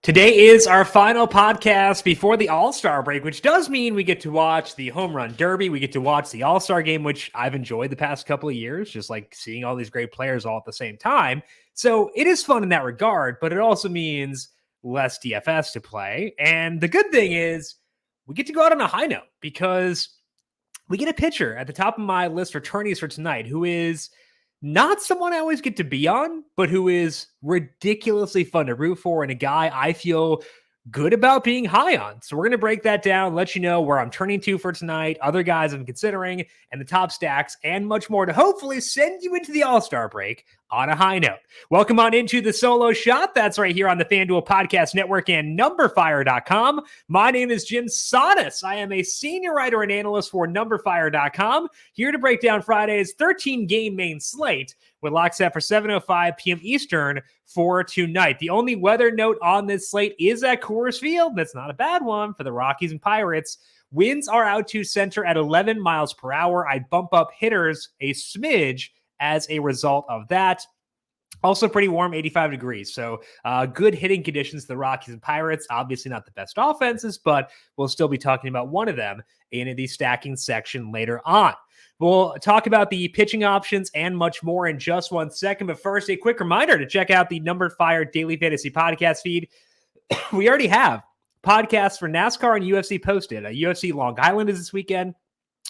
Today is our final podcast before the All-Star break, which does mean we get to watch the Home Run Derby. We get to watch the All-Star game, which I've enjoyed the past couple of years, just like seeing all these great players all at the same time. So it is fun in that regard, but it also means less DFS to play. And the good thing is we get to go out on a high note because we get a pitcher at the top of my list for tourneys for tonight who is not someone I always get to be on, but who is ridiculously fun to root for and a guy I feel good about being high on. So we're going to break that down, let you know where I'm turning to for tonight, other guys I'm considering, and the top stacks, and much more to hopefully send you into the All-Star break on a high note. Welcome on into the Solo Shot. That's right here on the FanDuel Podcast Network and NumberFire.com. My name is Jim Sonis. I am a senior writer and analyst for NumberFire.com, here to break down Friday's 13-game main slate with lock set for 7:05 p.m. Eastern for tonight. The only weather note on this slate is at Coors Field. That's not a bad one for the Rockies and Pirates. Winds are out to center at 11 miles per hour. I'd bump up hitters a smidge as a result of that. Also pretty warm, 85 degrees. So good hitting conditions, the Rockies and Pirates. Obviously not the best offenses, but we'll still be talking about one of them in the stacking section later on. We'll talk about the pitching options and much more in just 1 second. But first, a quick reminder to check out the Numbered Fire Daily Fantasy Podcast feed. We already have podcasts for NASCAR and UFC posted. UFC Long Island is this weekend.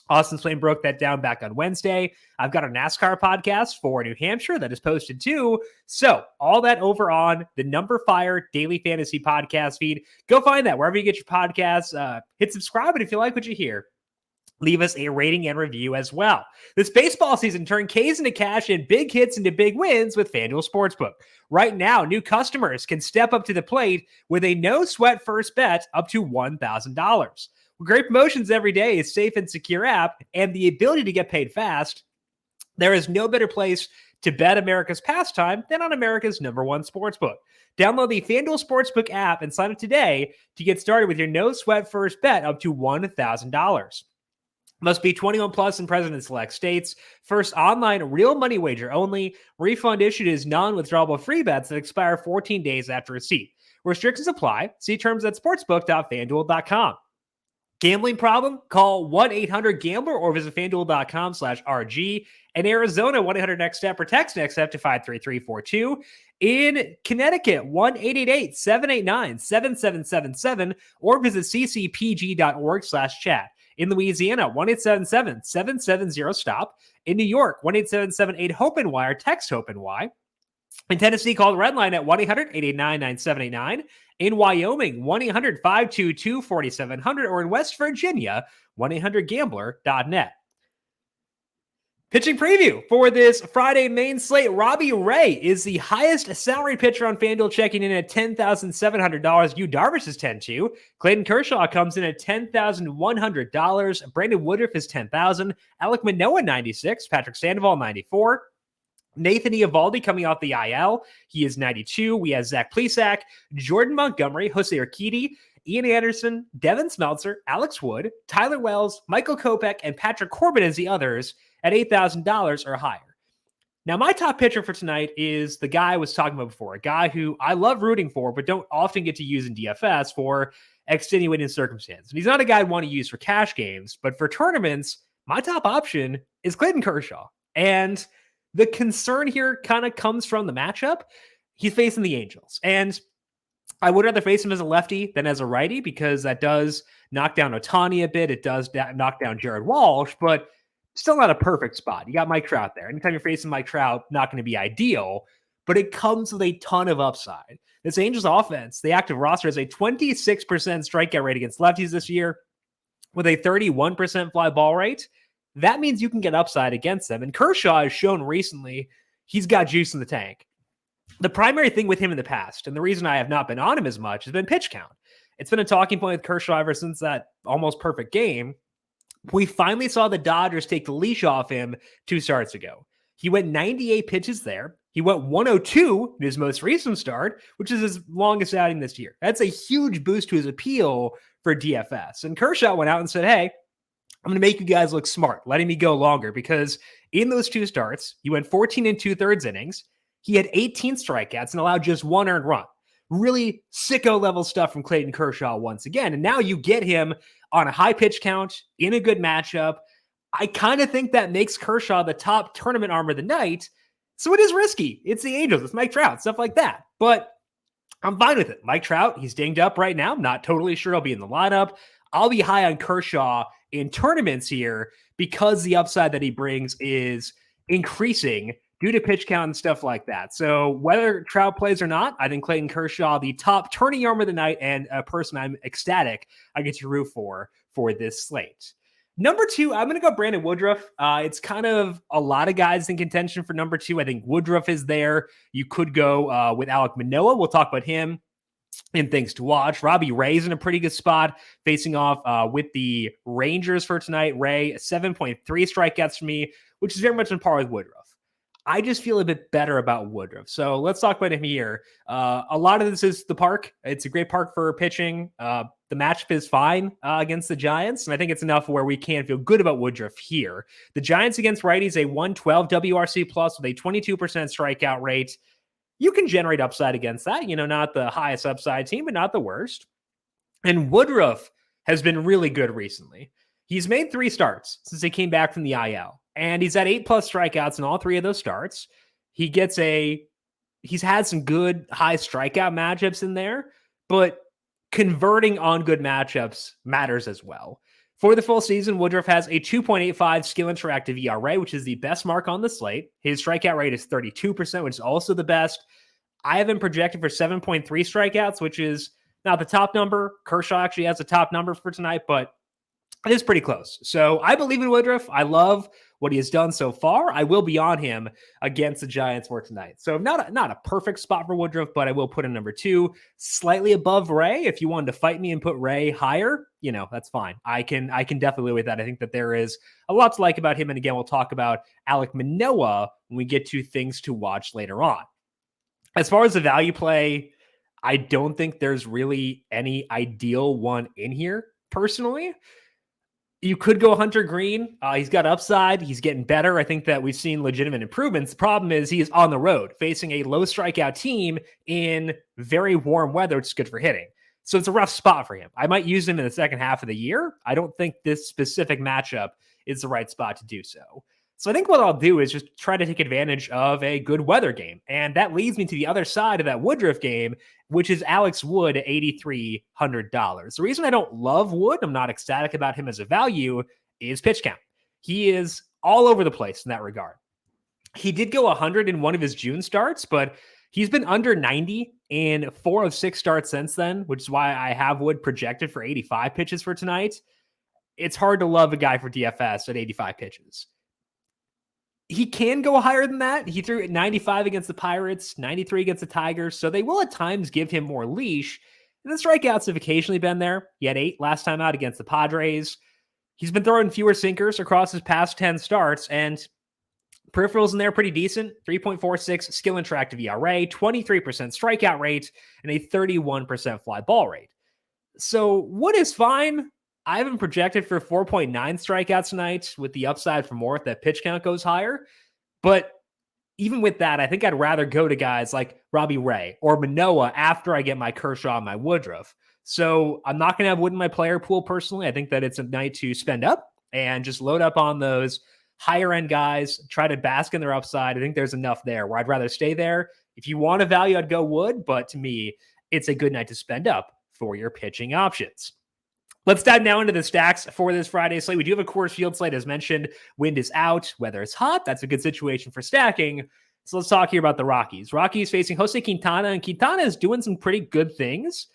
Austin Swain broke that down back on Wednesday. I've got a NASCAR podcast for New Hampshire that is posted too. So all that over on the Number Fire Daily Fantasy Podcast feed. Go find that wherever you get your podcasts. Hit subscribe, and if you like what you hear, leave us a rating and review as well. This baseball season turned Ks into cash and big hits into big wins with FanDuel Sportsbook. Right now, new customers can step up to the plate with a no-sweat first bet up to $1,000. With great promotions every day, a safe and secure app, and the ability to get paid fast, there is no better place to bet America's pastime than on America's #1 sportsbook. Download the FanDuel Sportsbook app and sign up today to get started with your no-sweat first bet up to $1,000. Must be 21 plus and present in select states. First online real money wager only. Refund issued is non-withdrawable free bets that expire 14 days after receipt. Restrictions apply. See terms at sportsbook.fanduel.com. Gambling problem? Call 1-800-GAMBLER or visit FanDuel.com/RG. In Arizona, 1-800-NEXT-STEP or text NEXT-STEP to 53342. In Connecticut, 1-888-789-7777 or visit ccpg.org/chat. In Louisiana, 1-877-770-STOP. In New York, 1-877-8-HOPE-NY, text HOPE-NY. In Tennessee, call the Red Line at 1-800-889-9789. In Wyoming, 1-800-522-4700. Or in West Virginia, 1-800-GAMBLER.net. Pitching preview for this Friday main slate. Robbie Ray is the highest salary pitcher on FanDuel, checking in at $10,700. Yu Darvish is 10-2. Clayton Kershaw comes in at $10,100. Brandon Woodruff is $10,000. Alek Manoah, 96. Patrick Sandoval, 94. Nathan Eovaldi coming off the IL. He is 92. We have Zach Plesac, Jordan Montgomery, Jose Urquidy, Ian Anderson, Devin Smeltzer, Alex Wood, Tyler Wells, Michael Kopech, and Patrick Corbin as the others at $8,000 or higher. Now, my top pitcher for tonight is the guy I was talking about before, a guy who I love rooting for, but don't often get to use in DFS for extenuating circumstances. And he's not a guy I'd want to use for cash games, but for tournaments, my top option is Clayton Kershaw. And the concern here kind of comes from the matchup. He's facing the Angels. And I would rather face him as a lefty than as a righty because that does knock down Ohtani a bit. It does knock down Jared Walsh, but still not a perfect spot. You got Mike Trout there. Anytime you're facing Mike Trout, not going to be ideal, but it comes with a ton of upside. This Angels offense, the active roster, has a 26% strikeout rate against lefties this year with a 31% fly ball rate. That means you can get upside against them. And Kershaw has shown recently he's got juice in the tank. The primary thing with him in the past, and the reason I have not been on him as much, has been pitch count. It's been a talking point with Kershaw ever since that almost perfect game. We finally saw the Dodgers take the leash off him 2 starts ago. He went 98 pitches there. He went 102 in his most recent start, which is his longest outing this year. That's a huge boost to his appeal for DFS. And Kershaw went out and said, hey, I'm going to make you guys look smart, letting me go longer, because in those 2 starts, he went 14 2/3 innings. He had 18 strikeouts and allowed just 1 earned run. really sicko level stuff from Clayton Kershaw once again. And now you get him on a high pitch count in a good matchup. I kind of think that makes Kershaw the top tournament arm of the night. So it is risky. It's the Angels. It's Mike Trout, stuff like that. But I'm fine with it. Mike Trout, he's dinged up right now. I'm not totally sure he'll be in the lineup. I'll be high on Kershaw in tournaments here because the upside that he brings is increasing due to pitch count and stuff like that. So whether Trout plays or not, I think Clayton Kershaw, the top tourney arm of the night and a person I'm ecstatic I get to root for this slate. Number 2, I'm going to go Brandon Woodruff. It's kind of a lot of guys in contention for number 2. I think Woodruff is there. You could go with Alek Manoah. We'll talk about him in things to watch. Robbie Ray's in a pretty good spot facing off with the Rangers for tonight. Ray, 7.3 strikeouts for me, which is very much on par with Woodruff. I just feel a bit better about Woodruff. So let's talk about him here. A lot of this is the park. It's a great park for pitching. The matchup is fine against the Giants, and I think it's enough where we can feel good about Woodruff here. The Giants against righties, a 112 WRC plus with a 22% strikeout rate. You can generate upside against that. Not the highest upside team, but not the worst. And Woodruff has been really good recently. He's made 3 starts since he came back from the IL. And he's had 8+ strikeouts in all 3 of those starts. He's had some good high strikeout matchups in there, but converting on good matchups matters as well. For the full season, Woodruff has a 2.85 skill interactive ERA, which is the best mark on the slate. His strikeout rate is 32%, which is also the best. I have him projected for 7.3 strikeouts, which is not the top number. Kershaw actually has a top number for tonight, but it is pretty close. So I believe in Woodruff. I love what he has done so far. I will be on him against the Giants for tonight. So not a perfect spot for Woodruff, but I will put him number 2, slightly above Ray. If you wanted to fight me and put Ray higher, that's fine. I can definitely live with that. I think that there is a lot to like about him. And again, we'll talk about Alek Manoah when we get to things to watch later on. As far as the value play, I don't think there's really any ideal one in here personally. You could go Hunter Green. He's got upside. He's getting better. I think that we've seen legitimate improvements. The problem is he is on the road facing a low strikeout team in very warm weather, which is good for hitting. So it's a rough spot for him. I might use him in the second half of the year. I don't think this specific matchup is the right spot to do so. So I think what I'll do is just try to take advantage of a good weather game. And that leads me to the other side of that Woodruff game, which is Alex Wood at $8,300. The reason I don't love Wood, I'm not ecstatic about him as a value, is pitch count. He is all over the place in that regard. He did go 100 in one of his June starts, but he's been under 90 in 4 of 6 starts since then, which is why I have Wood projected for 85 pitches for tonight. It's hard to love a guy for DFS at 85 pitches. He can go higher than that. He threw 95 against the Pirates, 93 against the Tigers, so they will at times give him more leash. And the strikeouts have occasionally been there. He had 8 last time out against the Padres. He's been throwing fewer sinkers across his past 10 starts, and peripherals in there pretty decent. 3.46 skill interactive ERA, 23% strikeout rate, and a 31% fly ball rate. So Wood is fine. I have him projected for 4.9 strikeouts tonight with the upside for more if that pitch count goes higher. But even with that, I think I'd rather go to guys like Robbie Ray or Manoah after I get my Kershaw and my Woodruff. So I'm not going to have Wood in my player pool personally. I think that it's a night to spend up and just load up on those higher end guys, try to bask in their upside. I think there's enough there where I'd rather stay there. If you want a value, I'd go Wood. But to me, it's a good night to spend up for your pitching options. Let's dive now into the stacks for this Friday slate. We do have a Coors Field slate, as mentioned. Wind is out. Weather is hot. That's a good situation for stacking. So let's talk here about the Rockies. Rockies facing Jose Quintana, and Quintana is doing some pretty good things,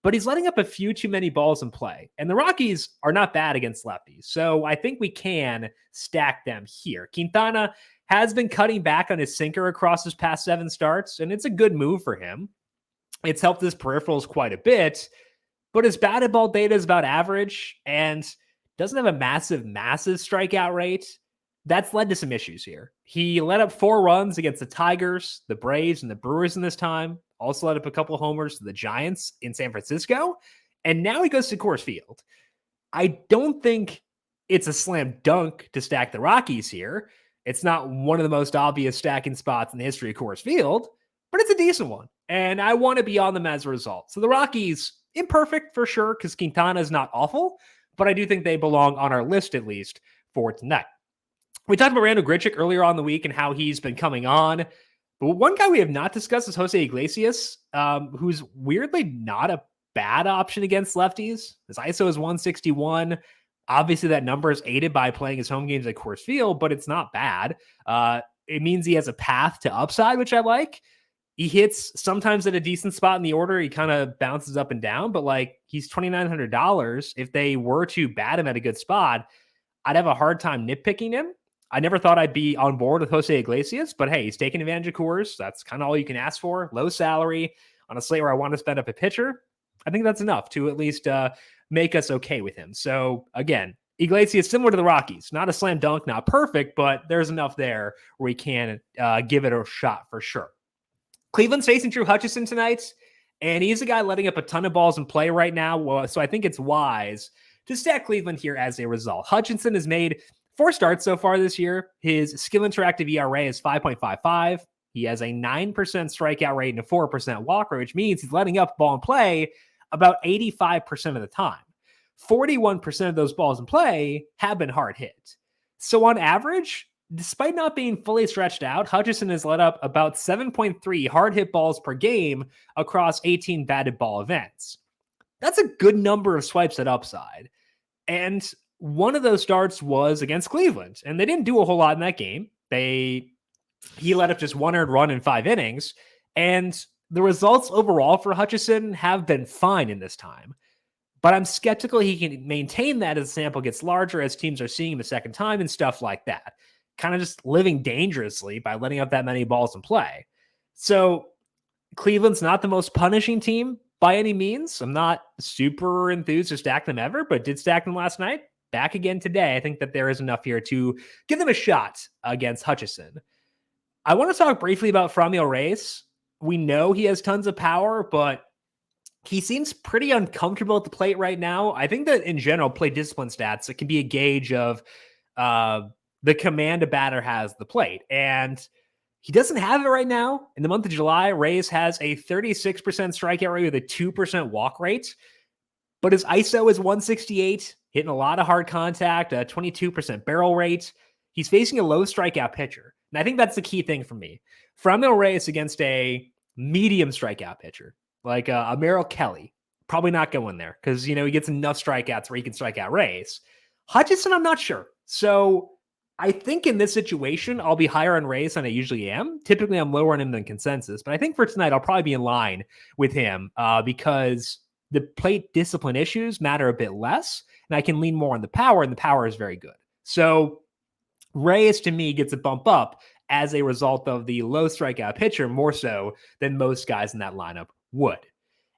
but he's letting up a few too many balls in play. And the Rockies are not bad against lefties, so I think we can stack them here. Quintana has been cutting back on his sinker across his past 7 starts, and it's a good move for him. It's helped his peripherals quite a bit, but his batted ball data is about average and doesn't have a massive strikeout rate. That's led to some issues here. He let up 4 runs against the Tigers, the Braves, and the Brewers in this time. Also let up a couple homers to the Giants in San Francisco. And now he goes to Coors Field. I don't think it's a slam dunk to stack the Rockies here. It's not one of the most obvious stacking spots in the history of Coors Field, but it's a decent one. And I want to be on them as a result. So the Rockies, imperfect for sure, because Quintana is not awful, but I do think they belong on our list at least for tonight. We talked about Randal Grichuk earlier on the week and how he's been coming on. But one guy we have not discussed is Jose Iglesias, who's weirdly not a bad option against lefties. His ISO is 161. Obviously, that number is aided by playing his home games at Coors Field, but it's not bad. It means he has a path to upside, which I like. He hits sometimes at a decent spot in the order. He kind of bounces up and down, but like he's $2,900. If they were to bat him at a good spot, I'd have a hard time nitpicking him. I never thought I'd be on board with Jose Iglesias, but hey, he's taking advantage of Coors. That's kind of all you can ask for. Low salary on a slate where I want to spend up a pitcher. I think that's enough to at least make us okay with him. So again, Iglesias, similar to the Rockies, not a slam dunk, not perfect, but there's enough there where we can give it a shot for sure. Cleveland's facing Drew Hutchison tonight, and he's a guy letting up a ton of balls in play right now. So I think it's wise to stack Cleveland here as a result. Hutchinson has made 4 starts so far this year. His skill interactive ERA is 5.55. He has a 9% strikeout rate and a 4% walk rate, which means he's letting up ball in play about 85% of the time. 41% of those balls in play have been hard hit. So on average, despite not being fully stretched out, Hutchison has let up about 7.3 hard hit balls per game across 18 batted ball events. That's a good number of swipes at upside. And one of those starts was against Cleveland, and they didn't do a whole lot in that game. He let up just 1 earned run in 5 innings, and the results overall for Hutchison have been fine in this time. But I'm skeptical he can maintain that as the sample gets larger, as teams are seeing him the second time and stuff like that. Kind of just living dangerously by letting up that many balls in play. So Cleveland's not the most punishing team by any means. I'm not super enthused to stack them ever, but did stack them last night. Back again today. I think that there is enough here to give them a shot against Hutchison. I want to talk briefly about Franmil Reyes. We know he has tons of power, but he seems pretty uncomfortable at the plate right now. I think that in general, plate discipline stats, it can be a gauge of the command a batter has at the plate. And he doesn't have it right now. In the month of July, Reyes has a 36% strikeout rate with a 2% walk rate, but his ISO is 168, hitting a lot of hard contact, a 22% barrel rate. He's facing a low strikeout pitcher. And I think that's the key thing for me. Franmil Reyes against a medium strikeout pitcher, like a Merrill Kelly, probably not going there because, he gets enough strikeouts where he can strike out Reyes. Hutchison, I'm not sure. So I think in this situation, I'll be higher on Reyes than I usually am. Typically, I'm lower on him than consensus. But I think for tonight, I'll probably be in line with him because the plate discipline issues matter a bit less. And I can lean more on the power, and the power is very good. So Reyes, to me, gets a bump up as a result of the low strikeout pitcher, more so than most guys in that lineup would.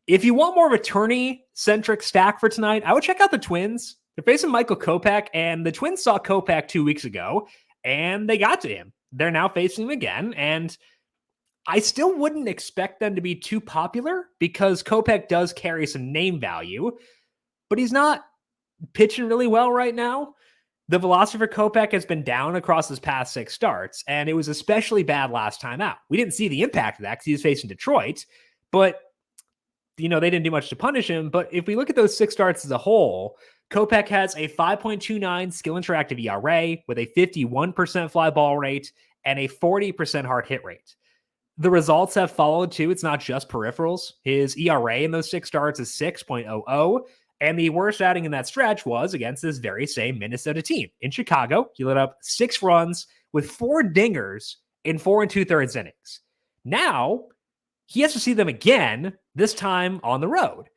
If you want more of a tourney-centric stack for tonight, I would check out the Twins. They're facing Michael Kopech, and the Twins saw Kopech 2 weeks ago, and they got to him. They're now facing him again, and I still wouldn't expect them to be too popular because Kopech does carry some name value, but he's not pitching really well right now. The velocity for Kopech has been down across his past 6 starts, and it was especially bad last time out. We didn't see the impact of that because he was facing Detroit, but they didn't do much to punish him. But if we look at those 6 starts as a whole, Kopech has a 5.29 skill interactive ERA with a 51% fly ball rate and a 40% hard hit rate. The results have followed too. It's not just peripherals. His ERA in those 6 starts is 6.00. And the worst outing in that stretch was against this very same Minnesota team. In Chicago, he let up 6 runs with 4 dingers in 4 2/3 innings. Now, he has to see them again, this time on the road.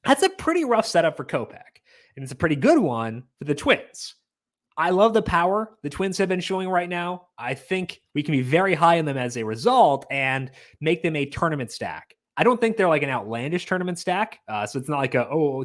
That's a pretty rough setup for Kopech, and it's a pretty good one for the Twins. I love the power the Twins have been showing right now. I think we can be very high on them as a result and make them a tournament stack. I don't think they're like an outlandish tournament stack. So it's not like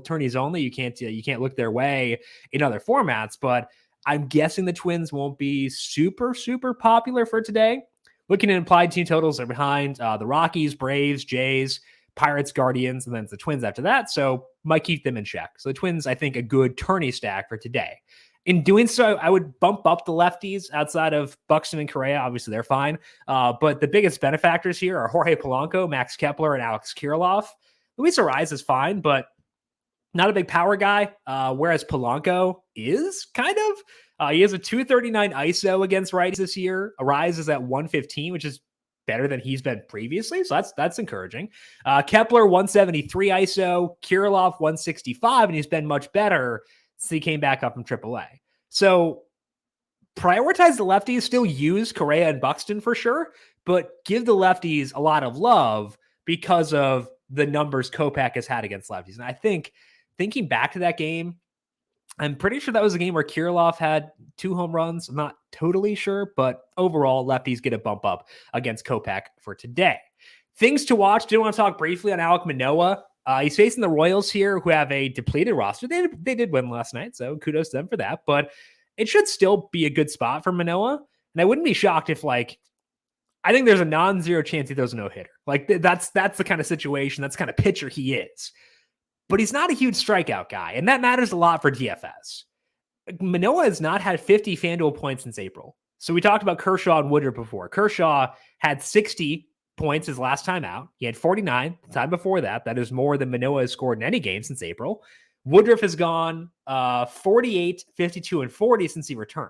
tourneys only. You can't look their way in other formats, but I'm guessing the Twins won't be super, super popular for today. Looking at implied team totals, they're behind the Rockies, Braves, Jays, Pirates, Guardians, and then it's the Twins after that. So might keep them in check. So the Twins, I think, a good tourney stack for today. In doing so, I would bump up the lefties outside of Buxton and Correa. Obviously, they're fine. But the biggest benefactors here are Jorge Polanco, Max Kepler, and Alex Kirilloff. Luis Ariz is fine, but not a big power guy, whereas Polanco is kind of. He has a 239 ISO against righties this year. Ariz is at 115, which is better than he's been previously, so that's encouraging. Kepler 173 ISO, Kirilloff 165, and he's been much better since he came back up from AAA. So prioritize the lefties, still use Correa and Buxton for sure, but give the lefties a lot of love because of the numbers Kopech has had against lefties. And I think thinking back to that game, I'm pretty sure that was a game where Kirilloff had 2 home runs. I'm not totally sure, but overall, lefties get a bump up against Kopech for today. Things to watch. Do want to talk briefly on Alek Manoah. He's facing the Royals here, who have a depleted roster. They did win last night, so kudos to them for that. But it should still be a good spot for Manoah. And I wouldn't be shocked if, I think there's a non-zero chance he throws a no-hitter. That's the kind of situation, that's the kind of pitcher he is. But he's not a huge strikeout guy, and that matters a lot for DFS. Manoah has not had 50 FanDuel points since April. So we talked about Kershaw and Woodruff before. Kershaw had 60 points his last time out. He had 49 the time before that. That is more than Manoah has scored in any game since April. Woodruff has gone 48, 52, and 40 since he returned.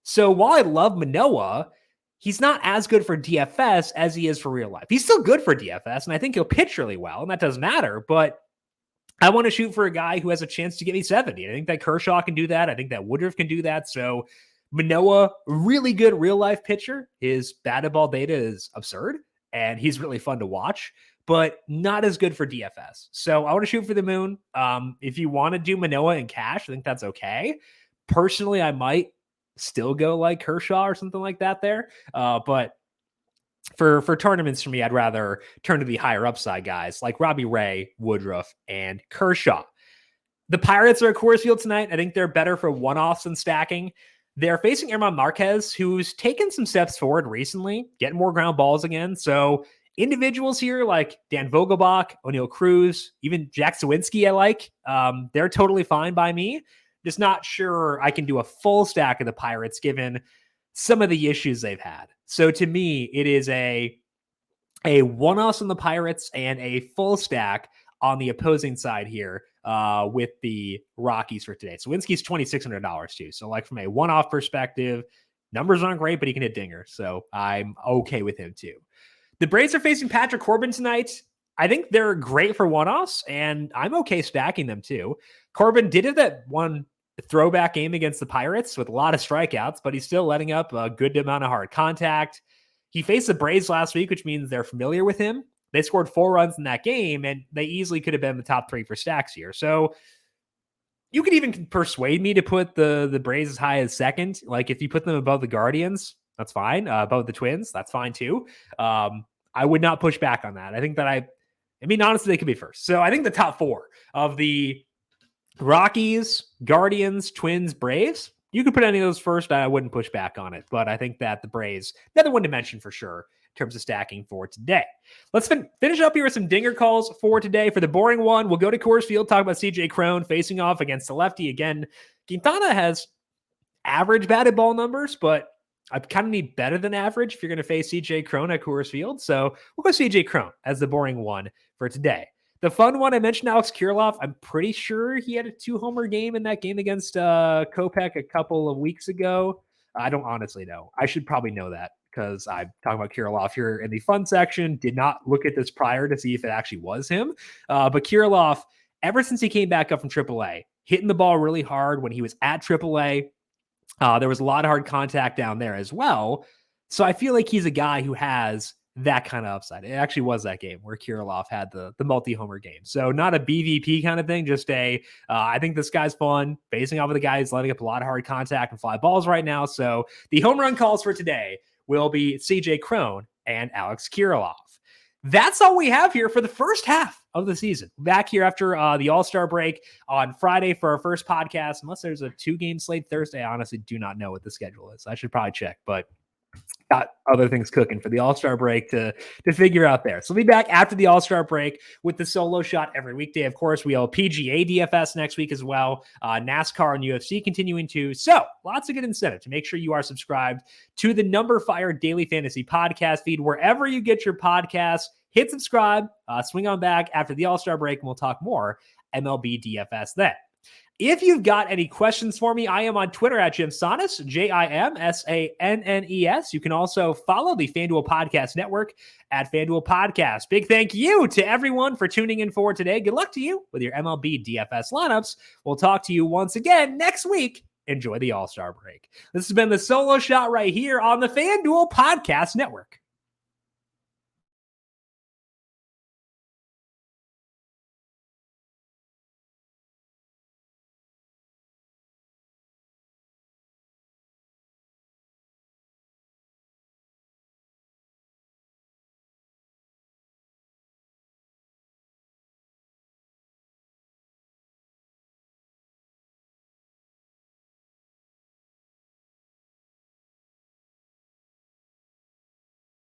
So while I love Manoah, he's not as good for DFS as he is for real life. He's still good for DFS, and I think he'll pitch really well, and that does matter, but I want to shoot for a guy who has a chance to get me 70. I think that Kershaw can do that. I think that Woodruff can do that. So Manoah, really good real-life pitcher. His batted ball data is absurd, and he's really fun to watch, but not as good for DFS. So I want to shoot for the moon. If you want to do Manoah in cash, I think that's okay. Personally, I might still go like Kershaw or something like that there. But for tournaments for me, I'd rather turn to the higher upside guys like Robbie Ray, Woodruff, and Kershaw. The Pirates are at Coors Field tonight. I think they're better for one-offs than stacking. They're facing German Marquez, who's taken some steps forward recently, getting more ground balls again. So individuals here like Dan Vogelbach, O'Neill Cruz, even Jack Sawinski, I like. They're totally fine by me. Just not sure I can do a full stack of the Pirates given some of the issues they've had. So to me, it is a one-off on the Pirates and a full stack on the opposing side here with the Rockies for today. So Winsky's $2,600 too. So from a one-off perspective, numbers aren't great, but he can hit dingers. So I'm okay with him too. The Braves are facing Patrick Corbin tonight. I think they're great for one-offs, and I'm okay stacking them too. Corbin did have that one throwback game against the Pirates with a lot of strikeouts, but he's still letting up a good amount of hard contact. He faced the Braves last week, which means they're familiar with him. They scored 4 runs in that game, and they easily could have been the top 3 for stacks here. So you could even persuade me to put the Braves as high as second. If you put them above the Guardians, that's fine. Above the Twins, that's fine too. I would not push back on that. I think that honestly, they could be first. So I think the top 4 of the Rockies, Guardians, Twins, Braves, you could put any of those first. I wouldn't push back on it, but I think that the Braves, another one to mention for sure in terms of stacking for today. Let's finish up here with some dinger calls for today. For the boring one, we'll go to Coors Field, talk about CJ Cron facing off against the lefty. Again, Quintana has average batted ball numbers, but I kind of need better than average if you're going to face CJ Cron at Coors Field. So we'll go CJ Cron as the boring one for today. The fun one, I mentioned Alex Kirilloff. I'm pretty sure he had a 2-homer game in that game against Kopech a couple of weeks ago. I don't honestly know. I should probably know that because I'm talking about Kirilloff here in the fun section. Did not look at this prior to see if it actually was him. But Kirilloff, ever since he came back up from AAA, hitting the ball really hard when he was at AAA. There was a lot of hard contact down there as well. So I feel like he's a guy who has that kind of upside. It actually was that game where Kirilloff had the multi-homer game. So not a BVP kind of thing, just I think this guy's fun, facing off with the guy who's letting up a lot of hard contact and fly balls right now. So the home run calls for today will be CJ Cron and Alex Kirilloff. That's all we have here for the first half of the season. Back here after the All-Star break on Friday for our first podcast, unless there's a 2-game slate Thursday. I honestly do not know what the schedule is. I should probably check, but got other things cooking for the All-Star break to figure out there. So we'll be back after the All-Star break with the solo shot every weekday. Of course, we have PGA DFS next week as well. NASCAR and UFC continuing to. So lots of good incentive to make sure you are subscribed to the Number Fire Daily Fantasy Podcast feed, wherever you get your podcasts. Hit subscribe, swing on back after the All-Star break, and we'll talk more MLB DFS then. If you've got any questions for me, I am on Twitter at Jim Sannes, JimSannes. You can also follow the FanDuel Podcast Network at FanDuel Podcast. Big thank you to everyone for tuning in for today. Good luck to you with your MLB DFS lineups. We'll talk to you once again next week. Enjoy the All-Star break. This has been the solo shot right here on the FanDuel Podcast Network.